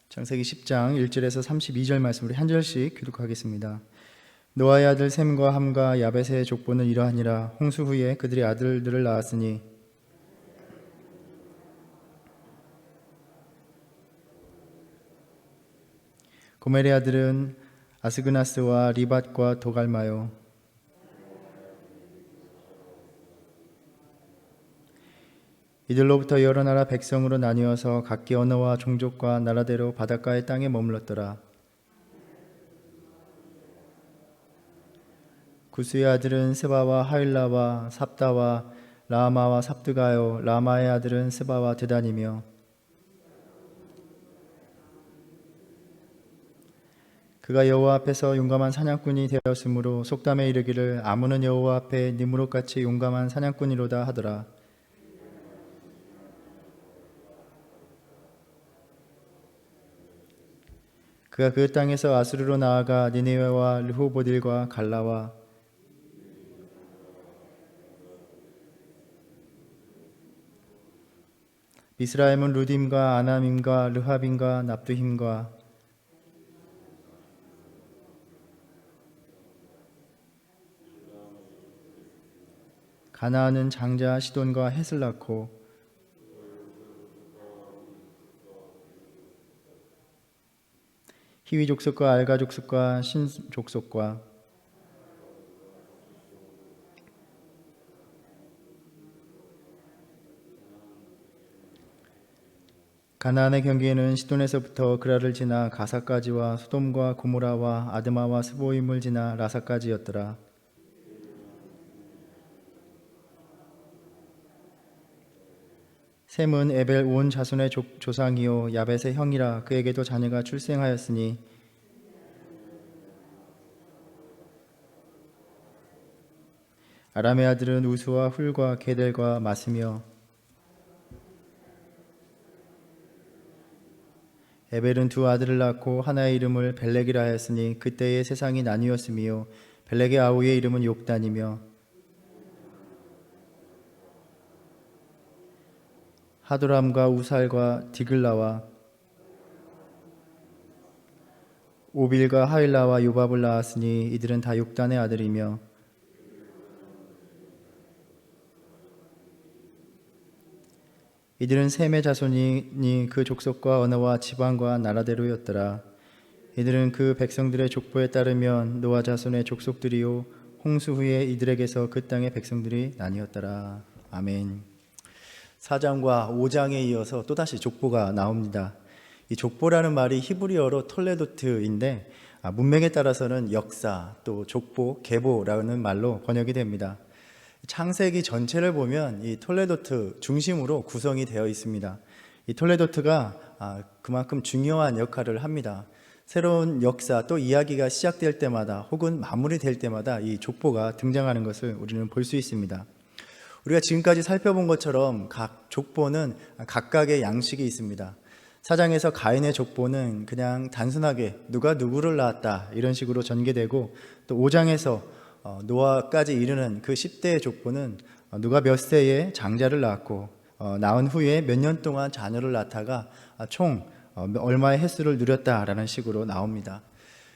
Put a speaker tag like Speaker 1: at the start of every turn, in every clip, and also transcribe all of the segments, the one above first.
Speaker 1: 창세기 10장 1절에서 32절 말씀 우리 한 절씩 교독하겠습니다. 노아의 아들 셈과 함과 야벳의 족보는 이러하니라. 홍수 후에 그들이 아들들을 낳았으니 고멜의 아들은 아스그나스와 리밧과 도갈마요. 이들로부터 여러 나라 백성으로 나뉘어서 각기 언어와 종족과 나라대로 바닷가의 땅에 머물렀더라. 구스의 아들은 스바와 하일라와 삽다와 라마와 삽드가요. 라마의 아들은 스바와 드단이며 그가 여호와 앞에서 용감한 사냥꾼이 되었으므로 속담에 이르기를 아무는 여호와 앞에 니무롯같이 용감한 사냥꾼이로다 하더라. 그가 그 땅에서 아수르로 나아가 니네웨와 르호보딜과 갈라와 미스라임은 루딤과 아남임과 르합임과 납두힘과 가나안은 장자 시돈과 헷을 낳고 히위 족속과 알가 족속과 신 족속과 가나안의 경계에는 시돈에서부터 그라를 지나 가사까지와 소돔과 고모라와 아드마와 스보임을 지나 라사까지였더라. 셈은 에벨 온 자손의 조상이요 야벳의 형이라. 그에게도 자녀가 출생하였으니 아람의 아들은 우스와 훌과 게델과 마스며 에벨은 두 아들을 낳고 하나의 이름을 벨렉이라 하였으니 그때의 세상이 나뉘었으며 벨렉의 아우의 이름은 욕단이며 하도람과 우살과 디글라와 오빌과 하일라와 요밥을 낳았으니 이들은 다 욕단의 아들이며 이들은 셈의 자손이니 그 족속과 언어와 지방과 나라대로였더라. 이들은 그 백성들의 족보에 따르면 노아 자손의 족속들이요 홍수 후에 이들에게서 그 땅의 백성들이 나뉘었더라. 아멘. 4장과 5장에 이어서 또다시 족보가 나옵니다. 이 족보라는 말이 히브리어로 톨레도트인데 문맥에 따라서는 역사, 또 족보, 계보라는 말로 번역이 됩니다. 창세기 전체를 보면 이 톨레도트 중심으로 구성이 되어 있습니다. 이 톨레도트가 그만큼 중요한 역할을 합니다. 새로운 역사 또 이야기가 시작될 때마다 혹은 마무리될 때마다 이 족보가 등장하는 것을 우리는 볼 수 있습니다. 우리가 지금까지 살펴본 것처럼 각 족보는 각각의 양식이 있습니다. 4장에서 가인의 족보는 그냥 단순하게 누가 누구를 낳았다 이런 식으로 전개되고, 또 5장에서 노아까지 이르는 그 10대의 족보는 누가 몇 세에 장자를 낳았고 낳은 후에 몇 년 동안 자녀를 낳다가 총 얼마의 횟수를 누렸다라는 식으로 나옵니다.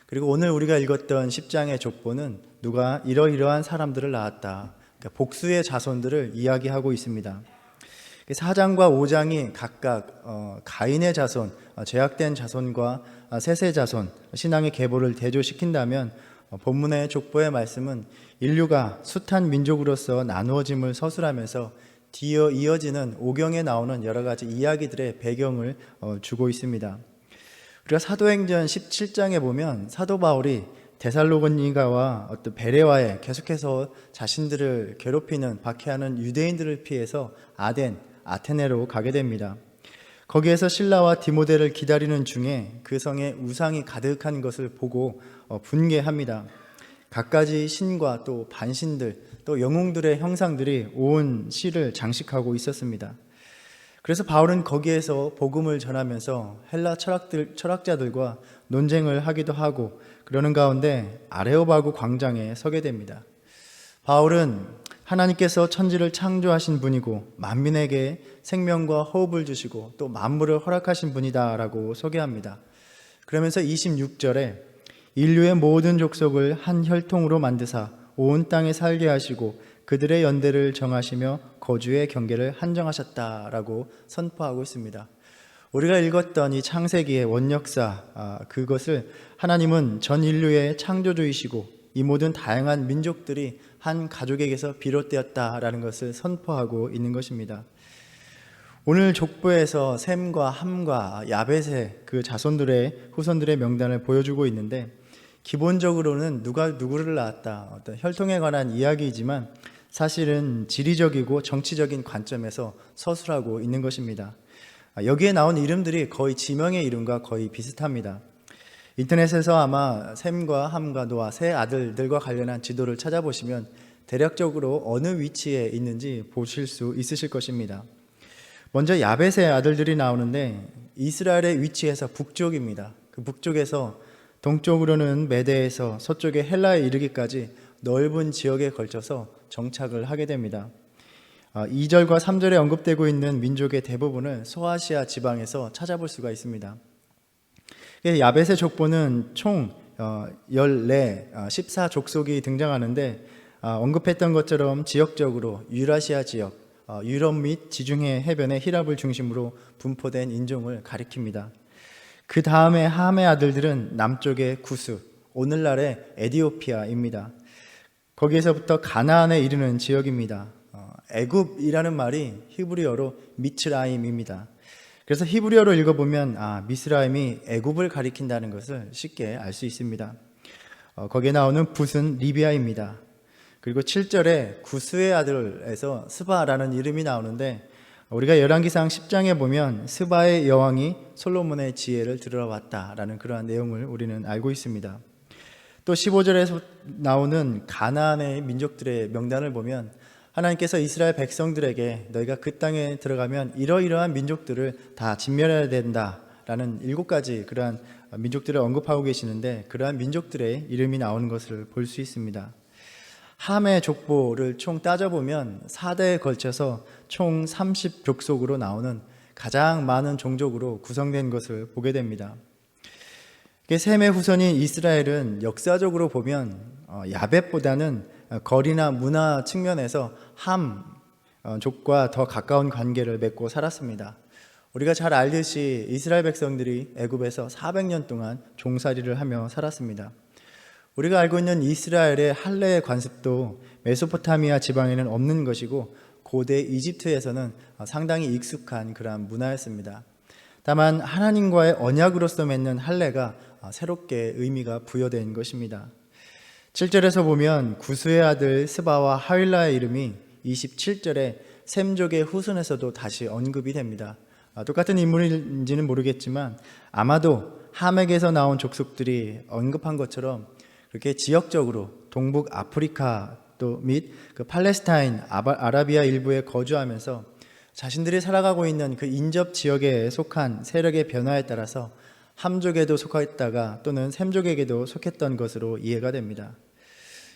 Speaker 1: 그리고 오늘 우리가 읽었던 10장의 족보는 누가 이러이러한 사람들을 낳았다, 그러니까 복수의 자손들을 이야기하고 있습니다. 4장과 5장이 각각 가인의 자손, 죄악된 자손과 셋의 자손, 신앙의 계보를 대조시킨다면 본문의 족보의 말씀은 인류가 숱한 민족으로서 나누어짐을 서술하면서 뒤어 이어지는 오경에 나오는 여러 가지 이야기들의 배경을 주고 있습니다. 우리가 사도행전 17장에 보면 사도 바울이 데살로니가와 어떤 베레와에 계속해서 자신들을 괴롭히는 박해하는 유대인들을 피해서 아테네로 가게 됩니다. 거기에서 신라와 디모데를 기다리는 중에 그 성에 우상이 가득한 것을 보고 분개합니다. 갖가지 신과 또 반신들, 또 영웅들의 형상들이 온 시를 장식하고 있었습니다. 그래서 바울은 거기에서 복음을 전하면서 헬라 철학자들과 논쟁을 하기도 하고, 그러는 가운데 아레오바구 광장에 서게 됩니다. 바울은 하나님께서 천지를 창조하신 분이고 만민에게 생명과 호흡을 주시고 또 만물을 허락하신 분이다라고 소개합니다. 그러면서 26절에 인류의 모든 족속을 한 혈통으로 만드사 온 땅에 살게 하시고 그들의 연대를 정하시며 거주의 경계를 한정하셨다라고 선포하고 있습니다. 우리가 읽었던 이 창세기의 원역사, 그것을 하나님은 전 인류의 창조주이시고 이 모든 다양한 민족들이 한 가족에게서 비롯되었다라는 것을 선포하고 있는 것입니다. 오늘 족보에서 셈과 함과 야벳의 그 자손들의 후손들의 명단을 보여주고 있는데, 기본적으로는 누가 누구를 낳았다, 어떤 혈통에 관한 이야기이지만 사실은 지리적이고 정치적인 관점에서 서술하고 있는 것입니다. 여기에 나온 이름들이 거의 지명의 이름과 거의 비슷합니다. 인터넷에서 아마 셈과 함과 노아 세 아들들과 관련한 지도를 찾아보시면 대략적으로 어느 위치에 있는지 보실 수 있으실 것입니다. 먼저 야벳의 아들들이 나오는데 이스라엘의 위치에서 북쪽입니다. 그 북쪽에서 동쪽으로는 메대에서 서쪽의 헬라에 이르기까지 넓은 지역에 걸쳐서 정착을 하게 됩니다. 2절과 3절에 언급되고 있는 민족의 대부분을 소아시아 지방에서 찾아볼 수가 있습니다. 야벳의 족보는 총 14족속이 등장하는데, 언급했던 것처럼 지역적으로 유라시아 지역, 유럽 및 지중해 해변의 히랍을 중심으로 분포된 인종을 가리킵니다. 그 다음에 함의 아들들은 남쪽의 구스, 오늘날의 에디오피아입니다. 거기에서부터 가나안에 이르는 지역입니다. 애굽이라는 말이 히브리어로 미츠라임입니다. 그래서 히브리어로 읽어보면 미스라임이 애굽을 가리킨다는 것을 쉽게 알 수 있습니다. 거기에 나오는 붓은 리비아입니다. 그리고 7절에 구스의 아들에서 스바라는 이름이 나오는데, 우리가 열왕기상 10장에 보면 스바의 여왕이 솔로몬의 지혜를 들어왔다라는 그러한 내용을 우리는 알고 있습니다. 또 15절에서 나오는 가나안의 민족들의 명단을 보면 하나님께서 이스라엘 백성들에게 너희가 그 땅에 들어가면 이러이러한 민족들을 다 진멸해야 된다라는 7가지 그러한 민족들을 언급하고 계시는데, 그러한 민족들의 이름이 나오는 것을 볼 수 있습니다. 함의 족보를 총 따져보면 4대에 걸쳐서 총 30족속으로 나오는 가장 많은 종족으로 구성된 것을 보게 됩니다. 셈의 후손인 이스라엘은 역사적으로 보면 야벳보다는 거리나 문화 측면에서 함족과 더 가까운 관계를 맺고 살았습니다. 우리가 잘 알듯이 이스라엘 백성들이 애굽에서 400년 동안 종살이를 하며 살았습니다. 우리가 알고 있는 이스라엘의 할례의 관습도 메소포타미아 지방에는 없는 것이고 고대 이집트에서는 상당히 익숙한 그러한 문화였습니다. 다만 하나님과의 언약으로서 맺는 할례가 새롭게 의미가 부여된 것입니다. 7절에서 보면 구스의 아들 스바와 하윌라의 이름이 27절에 셈족의 후손에서도 다시 언급이 됩니다. 똑같은 인물인지는 모르겠지만 아마도 함에게서 나온 족속들이 언급한 것처럼 그렇게 지역적으로 동북 아프리카 또 및 그 팔레스타인, 아라비아 일부에 거주하면서 자신들이 살아가고 있는 그 인접 지역에 속한 세력의 변화에 따라서 함족에도 속했다가 또는 셈족에게도 속했던 것으로 이해가 됩니다.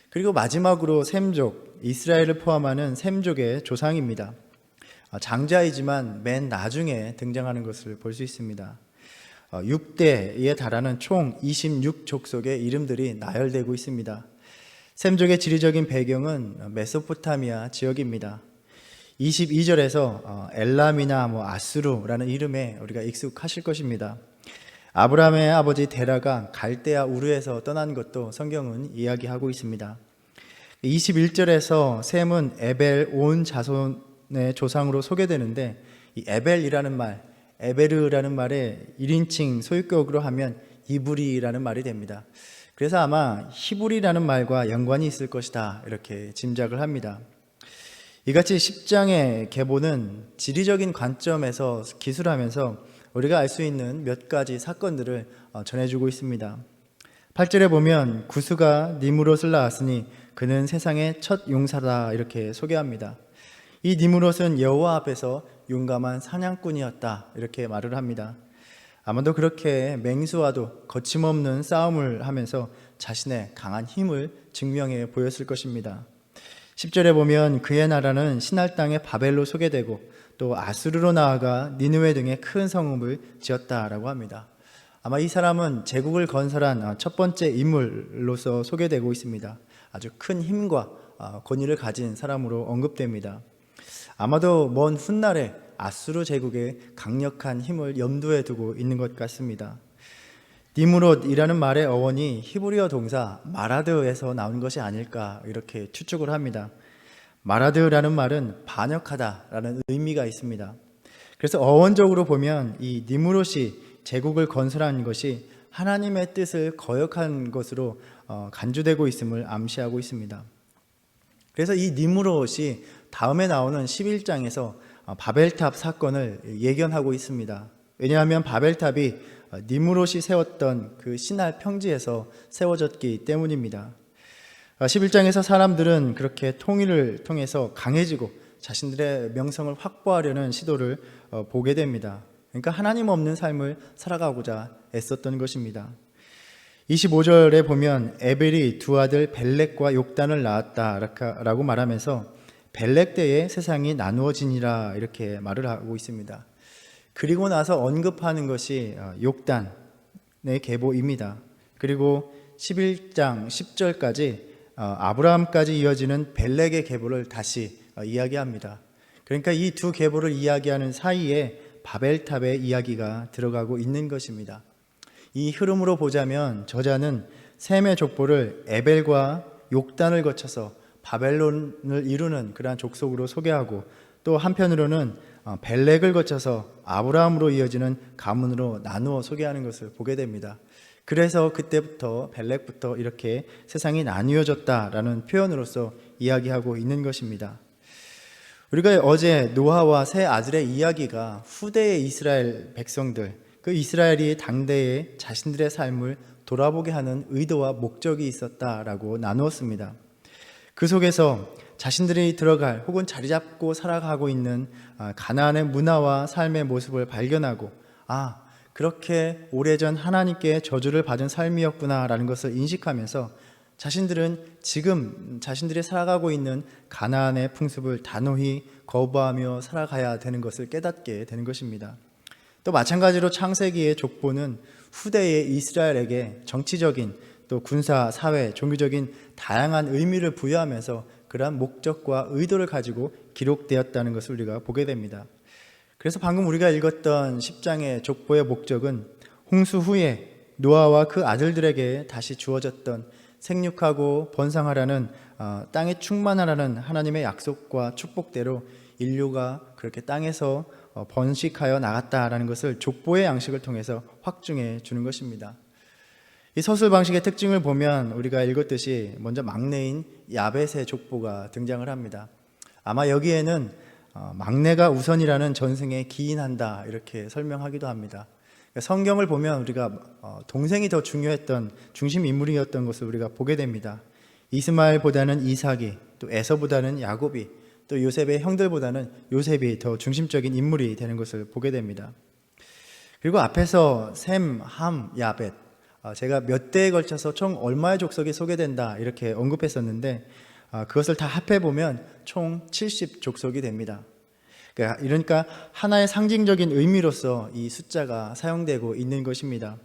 Speaker 1: 그리고 마지막으로 셈족, 이스라엘을 포함하는 셈족의 조상입니다. 장자이지만 맨 나중에 등장하는 것을 볼 수 있습니다. 6대에 달하는 총 26족속의 이름들이 나열되고 있습니다. 셈족의 지리적인 배경은 메소포타미아 지역입니다. 22절에서 엘람이나 아수르라는 이름에 우리가 익숙하실 것입니다. 아브라함의 아버지 데라가 갈대아 우르에서 떠난 것도 성경은 이야기하고 있습니다. 21절에서 셈은 에벨 온 자손의 조상으로 소개되는데, 이 에벨이라는 말, 에베르라는 말에 1인칭 소유격으로 하면 이브리라는 말이 됩니다. 그래서 아마 히브리라는 말과 연관이 있을 것이다 이렇게 짐작을 합니다. 이같이 10장의 계보는 지리적인 관점에서 기술하면서 우리가 알 수 있는 몇 가지 사건들을 전해주고 있습니다. 8절에 보면 구스가 니므롯을 낳았으니 그는 세상의 첫 용사다 이렇게 소개합니다. 이 니므롯은 여호와 앞에서 용감한 사냥꾼이었다 이렇게 말을 합니다. 아마도 그렇게 맹수와도 거침없는 싸움을 하면서 자신의 강한 힘을 증명해 보였을 것입니다. 10절에 보면 그의 나라는 신할 땅의 바벨로 소개되고 또 아수르로 나아가 니느웨 등의 큰 성읍을 지었다라고 합니다. 아마 이 사람은 제국을 건설한 첫 번째 인물로서 소개되고 있습니다. 아주 큰 힘과 권위를 가진 사람으로 언급됩니다. 아마도 먼 훗날에 아수르 제국의 강력한 힘을 염두에 두고 있는 것 같습니다. 니므롯이라는 말의 어원이 히브리어 동사 마라드에서 나온 것이 아닐까 이렇게 추측을 합니다. 마라드라는 말은 반역하다라는 의미가 있습니다. 그래서 어원적으로 보면 이 니므롯이 제국을 건설한 것이 하나님의 뜻을 거역한 것으로 간주되고 있음을 암시하고 있습니다. 그래서 이 니므롯이 다음에 나오는 11장에서 바벨탑 사건을 예견하고 있습니다. 왜냐하면 바벨탑이 니므롯이 세웠던 그 신할 평지에서 세워졌기 때문입니다. 11장에서 사람들은 그렇게 통일을 통해서 강해지고 자신들의 명성을 확보하려는 시도를 보게 됩니다. 그러니까 하나님 없는 삶을 살아가고자 애썼던 것입니다. 25절에 보면 에벨이 두 아들 벨렉과 욕단을 낳았다라고 말하면서 벨렉 때에 세상이 나누어지니라 이렇게 말을 하고 있습니다. 그리고 나서 언급하는 것이 욕단의 계보입니다. 그리고 11장 10절까지 아브라함까지 이어지는 벨렉의 계보를 다시 이야기합니다. 그러니까 이 두 계보를 이야기하는 사이에 바벨탑의 이야기가 들어가고 있는 것입니다. 이 흐름으로 보자면 저자는 셈의 족보를 에벨과 욕단을 거쳐서 바벨론을 이루는 그러한 족속으로 소개하고 또 한편으로는 벨렉을 거쳐서 아브라함으로 이어지는 가문으로 나누어 소개하는 것을 보게 됩니다. 그래서 그때부터 벨렉부터 이렇게 세상이 나뉘어졌다라는 표현으로서 이야기하고 있는 것입니다. 우리가 어제 노아와 세 아들의 이야기가 후대의 이스라엘 백성들, 그 이스라엘이 당대의 자신들의 삶을 돌아보게 하는 의도와 목적이 있었다라고 나누었습니다. 그 속에서 자신들이 들어갈 혹은 자리 잡고 살아가고 있는 가나안의 문화와 삶의 모습을 발견하고 그렇게 오래전 하나님께 저주를 받은 삶이었구나라는 것을 인식하면서 자신들은 지금 자신들이 살아가고 있는 가나안의 풍습을 단호히 거부하며 살아가야 되는 것을 깨닫게 되는 것입니다. 또 마찬가지로 창세기의 족보는 후대의 이스라엘에게 정치적인 또 군사, 사회, 종교적인 다양한 의미를 부여하면서 그러한 목적과 의도를 가지고 기록되었다는 것을 우리가 보게 됩니다. 그래서 방금 우리가 읽었던 10장의 족보의 목적은 홍수 후에 노아와 그 아들들에게 다시 주어졌던 생육하고 번성하라는 땅에 충만하라는 하나님의 약속과 축복대로 인류가 그렇게 땅에서 번식하여 나갔다라는 것을 족보의 양식을 통해서 확증해 주는 것입니다. 이 서술 방식의 특징을 보면 우리가 읽었듯이 먼저 막내인 야벳의 족보가 등장을 합니다. 아마 여기에는 막내가 우선이라는 전승에 기인한다 이렇게 설명하기도 합니다. 성경을 보면 우리가 동생이 더 중요했던 중심 인물이었던 것을 우리가 보게 됩니다. 이스마엘보다는 이삭이, 또 에서보다는 야곱이, 또 요셉의 형들보다는 요셉이 더 중심적인 인물이 되는 것을 보게 됩니다. 그리고 앞에서 셈, 함, 야벳, 제가 몇 대에 걸쳐서 총 얼마의 족속이 소개된다 이렇게 언급했었는데 그것을 다 합해보면 총 70족속이 됩니다. 그러니까 하나의 상징적인 의미로서 이 숫자가 사용되고 있는 것입니다.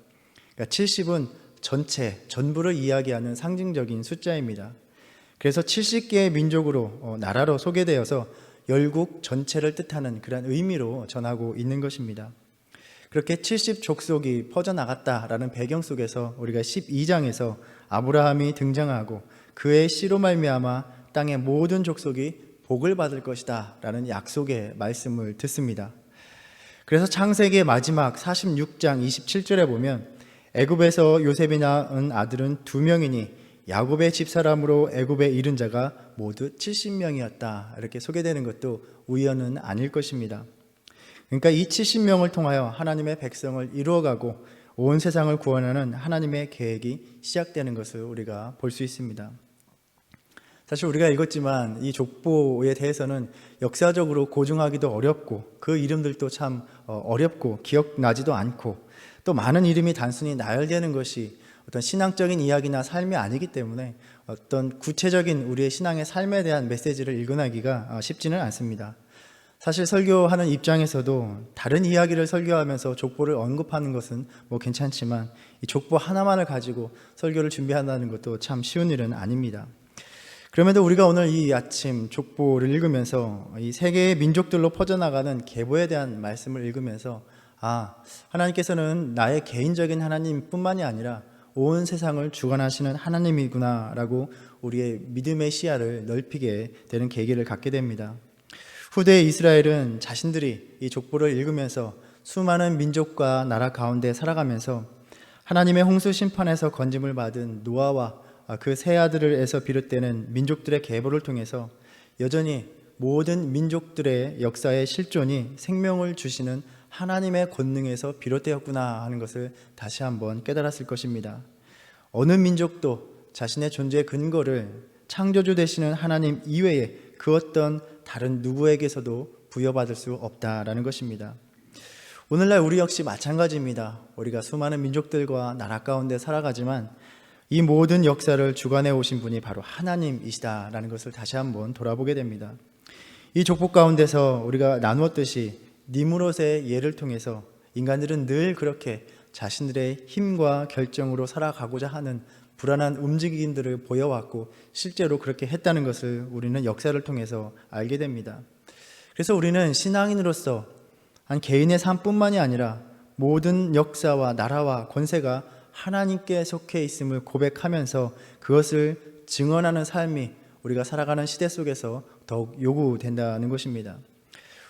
Speaker 1: 그러니까 70은 전체, 전부를 이야기하는 상징적인 숫자입니다. 그래서 70개의 민족으로 나라로 소개되어서 열국 전체를 뜻하는 그런 의미로 전하고 있는 것입니다. 그렇게 70족속이 퍼져나갔다라는 배경 속에서 우리가 12장에서 아브라함이 등장하고 그의 씨로 말미암아 땅의 모든 족속이 복을 받을 것이다 라는 약속의 말씀을 듣습니다. 그래서 창세기의 마지막 46장 27절에 보면 애굽에서 요셉이 낳은 아들은 2명이니 야곱의 집사람으로 애굽에 이른 자가 모두 70명이었다 이렇게 소개되는 것도 우연은 아닐 것입니다. 그러니까 이 70명을 통하여 하나님의 백성을 이루어가고 온 세상을 구원하는 하나님의 계획이 시작되는 것을 우리가 볼 수 있습니다. 사실 우리가 읽었지만 이 족보에 대해서는 역사적으로 고증하기도 어렵고 그 이름들도 참 어렵고 기억나지도 않고 또 많은 이름이 단순히 나열되는 것이 어떤 신앙적인 이야기나 삶이 아니기 때문에 어떤 구체적인 우리의 신앙의 삶에 대한 메시지를 읽어내기가 쉽지는 않습니다. 사실 설교하는 입장에서도 다른 이야기를 설교하면서 족보를 언급하는 것은 괜찮지만 이 족보 하나만을 가지고 설교를 준비한다는 것도 참 쉬운 일은 아닙니다. 그럼에도 우리가 오늘 이 아침 족보를 읽으면서 이 세계의 민족들로 퍼져나가는 계보에 대한 말씀을 읽으면서 하나님께서는 나의 개인적인 하나님뿐만이 아니라 온 세상을 주관하시는 하나님이구나 라고 우리의 믿음의 시야를 넓히게 되는 계기를 갖게 됩니다. 후대 이스라엘은 자신들이 이 족보를 읽으면서 수많은 민족과 나라 가운데 살아가면서 하나님의 홍수 심판에서 건짐을 받은 노아와 그 세 아들에서 비롯되는 민족들의 계보를 통해서 여전히 모든 민족들의 역사의 실존이 생명을 주시는 하나님의 권능에서 비롯되었구나 하는 것을 다시 한번 깨달았을 것입니다. 어느 민족도 자신의 존재의 근거를 창조주 되시는 하나님 이외에 그 어떤 다른 누구에게서도 부여받을 수 없다라는 것입니다. 오늘날 우리 역시 마찬가지입니다. 우리가 수많은 민족들과 나라 가운데 살아가지만 이 모든 역사를 주관해 오신 분이 바로 하나님이시다라는 것을 다시 한번 돌아보게 됩니다. 이 족보 가운데서 우리가 나누었듯이 니므롯의 예를 통해서 인간들은 늘 그렇게 자신들의 힘과 결정으로 살아가고자 하는 불안한 움직임들을 보여왔고 실제로 그렇게 했다는 것을 우리는 역사를 통해서 알게 됩니다. 그래서 우리는 신앙인으로서 한 개인의 삶뿐만이 아니라 모든 역사와 나라와 권세가 하나님께 속해 있음을 고백하면서 그것을 증언하는 삶이 우리가 살아가는 시대 속에서 더욱 요구된다는 것입니다.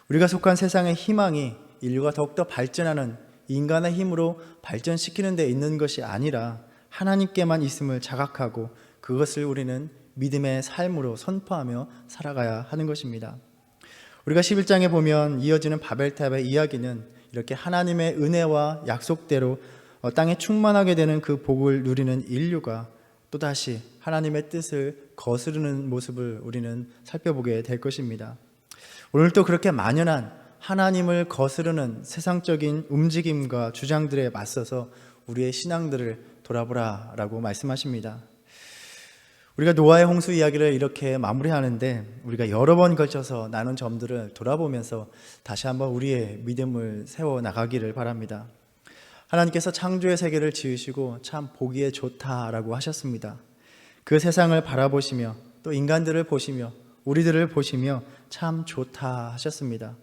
Speaker 1: 우리가 속한 세상의 희망이 인류가 더욱더 발전하는 인간의 힘으로 발전시키는 데 있는 것이 아니라 하나님께만 있음을 자각하고 그것을 우리는 믿음의 삶으로 선포하며 살아가야 하는 것입니다. 우리가 11장에 보면 이어지는 바벨탑의 이야기는 이렇게 하나님의 은혜와 약속대로 땅에 충만하게 되는 그 복을 누리는 인류가 또다시 하나님의 뜻을 거스르는 모습을 우리는 살펴보게 될 것입니다. 오늘도 그렇게 만연한 하나님을 거스르는 세상적인 움직임과 주장들에 맞서서 우리의 신앙들을 돌아보라라고 말씀하십니다. 우리가 노아의 홍수 이야기를 이렇게 마무리하는데 우리가 여러 번 걸쳐서 나눈 점들을 돌아보면서 다시 한번 우리의 믿음을 세워나가기를 바랍니다. 하나님께서 창조의 세계를 지으시고 참 보기에 좋다라고 하셨습니다. 그 세상을 바라보시며 또 인간들을 보시며 우리들을 보시며 참 좋다 하셨습니다.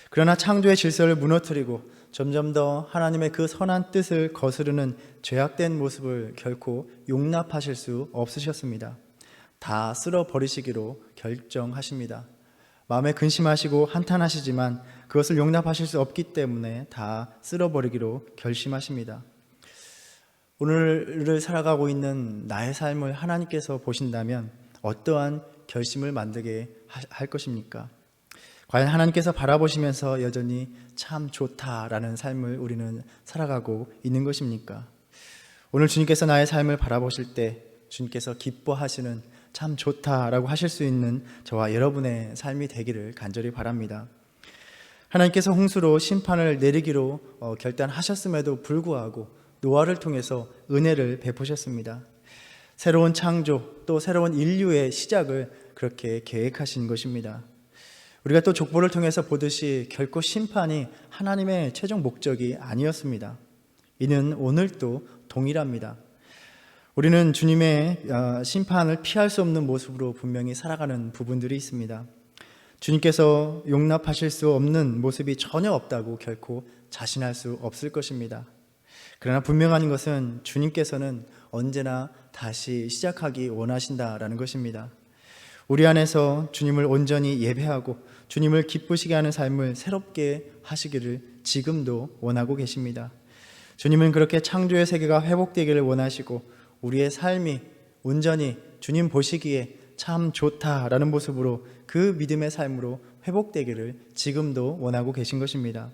Speaker 1: 그러나 창조의 질서를 무너뜨리고 점점 더 하나님의 그 선한 뜻을 거스르는 죄악된 모습을 결코 용납하실 수 없으셨습니다. 다 쓸어버리시기로 결정하십니다. 마음에 근심하시고 한탄하시지만 그것을 용납하실 수 없기 때문에 다 쓸어버리기로 결심하십니다. 오늘을 살아가고 있는 나의 삶을 하나님께서 보신다면 어떠한 결심을 만들게 할 것입니까? 과연 하나님께서 바라보시면서 여전히 참 좋다라는 삶을 우리는 살아가고 있는 것입니까? 오늘 주님께서 나의 삶을 바라보실 때 주님께서 기뻐하시는 참 좋다라고 하실 수 있는 저와 여러분의 삶이 되기를 간절히 바랍니다. 하나님께서 홍수로 심판을 내리기로 결단하셨음에도 불구하고 노아를 통해서 은혜를 베푸셨습니다. 새로운 창조 또 새로운 인류의 시작을 그렇게 계획하신 것입니다. 우리가 또 족보를 통해서 보듯이 결코 심판이 하나님의 최종 목적이 아니었습니다. 이는 오늘도 동일합니다. 우리는 주님의 심판을 피할 수 없는 모습으로 분명히 살아가는 부분들이 있습니다. 주님께서 용납하실 수 없는 모습이 전혀 없다고 결코 자신할 수 없을 것입니다. 그러나 분명한 것은 주님께서는 언제나 다시 시작하기 원하신다라는 것입니다. 우리 안에서 주님을 온전히 예배하고 주님을 기쁘시게 하는 삶을 새롭게 하시기를 지금도 원하고 계십니다. 주님은 그렇게 창조의 세계가 회복되기를 원하시고 우리의 삶이 온전히 주님 보시기에 참 좋다라는 모습으로 그 믿음의 삶으로 회복되기를 지금도 원하고 계신 것입니다.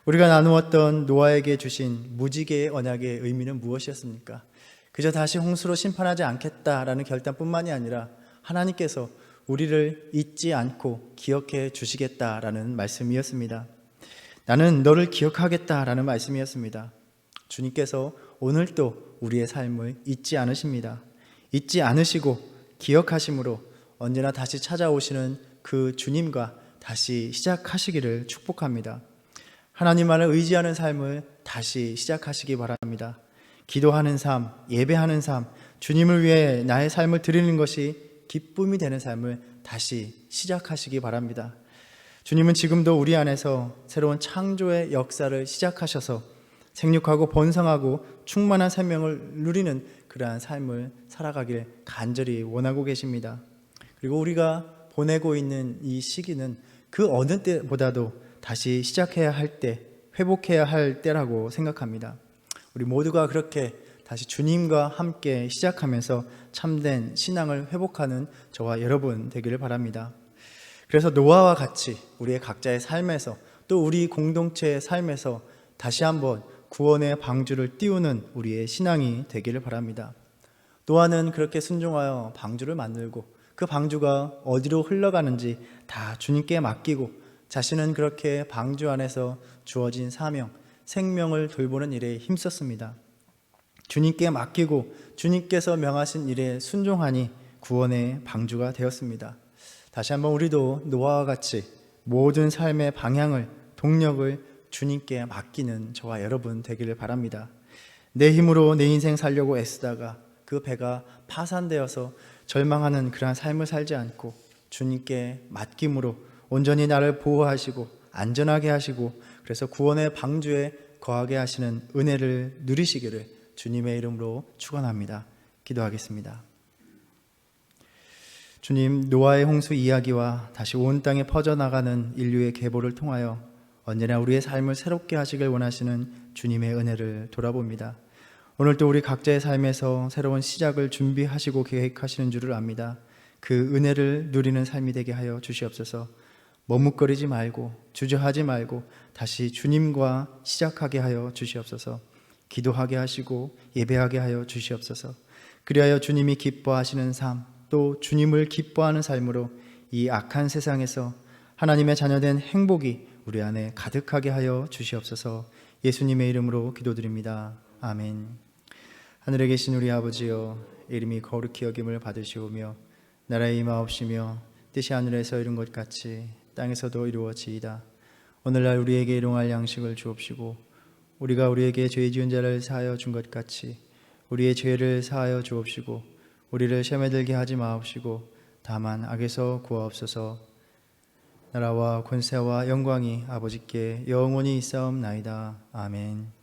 Speaker 1: 우리가 나누었던 노아에게 주신 무지개의 언약의 의미는 무엇이었습니까? 그저 다시 홍수로 심판하지 않겠다라는 결단뿐만이 아니라 하나님께서 우리를 잊지 않고 기억해 주시겠다라는 말씀이었습니다. 나는 너를 기억하겠다라는 말씀이었습니다. 주님께서 오늘도 우리의 삶을 잊지 않으십니다. 잊지 않으시고 기억하심으로 언제나 다시 찾아오시는 그 주님과 다시 시작하시기를 축복합니다. 하나님만을 의지하는 삶을 다시 시작하시기 바랍니다. 기도하는 삶, 예배하는 삶, 주님을 위해 나의 삶을 드리는 것이 기쁨이 되는 삶을 다시 시작하시기 바랍니다. 주님은 지금도 우리 안에서 새로운 창조의 역사를 시작하셔서 생육하고 번성하고 충만한 생명을 누리는 그러한 삶을 살아가길 간절히 원하고 계십니다. 그리고 우리가 보내고 있는 이 시기는 그 어느 때보다도 다시 시작해야 할 때, 회복해야 할 때라고 생각합니다. 우리 모두가 그렇게 다시 주님과 함께 시작하면서 참된 신앙을 회복하는 저와 여러분 되기를 바랍니다. 그래서 노아와 같이 우리의 각자의 삶에서 또 우리 공동체의 삶에서 다시 한번 구원의 방주를 띄우는 우리의 신앙이 되기를 바랍니다. 노아는 그렇게 순종하여 방주를 만들고 그 방주가 어디로 흘러가는지 다 주님께 맡기고 자신은 그렇게 방주 안에서 주어진 사명, 생명을 돌보는 일에 힘썼습니다. 주님께 맡기고 주님께서 명하신 일에 순종하니 구원의 방주가 되었습니다. 다시 한번 우리도 노아와 같이 모든 삶의 방향을, 동력을 주님께 맡기는 저와 여러분 되기를 바랍니다. 내 힘으로 내 인생 살려고 애쓰다가 그 배가 파산되어서 절망하는 그러한 삶을 살지 않고 주님께 맡김으로 온전히 나를 보호하시고 안전하게 하시고 그래서 구원의 방주에 거하게 하시는 은혜를 누리시기를 주님의 이름으로 축원합니다. 기도하겠습니다. 주님, 노아의 홍수 이야기와 다시 온 땅에 퍼져나가는 인류의 계보를 통하여 언제나 우리의 삶을 새롭게 하시길 원하시는 주님의 은혜를 돌아봅니다. 오늘도 우리 각자의 삶에서 새로운 시작을 준비하시고 계획하시는 줄을 압니다. 그 은혜를 누리는 삶이 되게 하여 주시옵소서. 머뭇거리지 말고 주저하지 말고 다시 주님과 시작하게 하여 주시옵소서. 기도하게 하시고 예배하게 하여 주시옵소서. 그리하여 주님이 기뻐하시는 삶, 또 주님을 기뻐하는 삶으로 이 악한 세상에서 하나님의 자녀된 행복이 우리 안에 가득하게 하여 주시옵소서. 예수님의 이름으로 기도드립니다. 아멘. 하늘에 계신 우리 아버지여, 이름이 거룩히 여김을 받으시오며 나라의 임하옵시며 뜻이 하늘에서 이룬 것 같이 땅에서도 이루어지이다. 오늘날 우리에게 일용할 양식을 주옵시고 우리가 우리에게 죄 지은 자를 사하여 준 것 같이 우리의 죄를 사하여 주옵시고 우리를 시험에 들게 하지 마옵시고 다만 악에서 구하옵소서. 나라와 권세와 영광이 아버지께 영원히 있사옵나이다. 아멘.